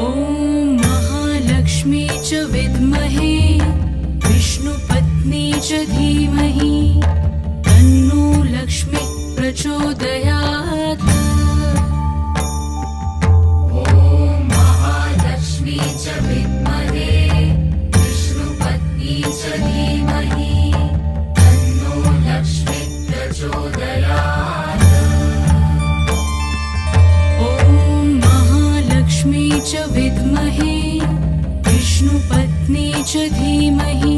ॐ महालक्ष्मी च विद्महे विष्णुपत्नी च धीमहि तन्नो लक्ष्मी प्रचोदयात्। ॐ महालक्ष्मी च विद्महे विष्णुपत्नी च धीमहि तन्नो लक्ष्मी प्रचोदयात्। ॐ महालक्ष्मी च विद्महे विष्णुपत्नी च धीमहि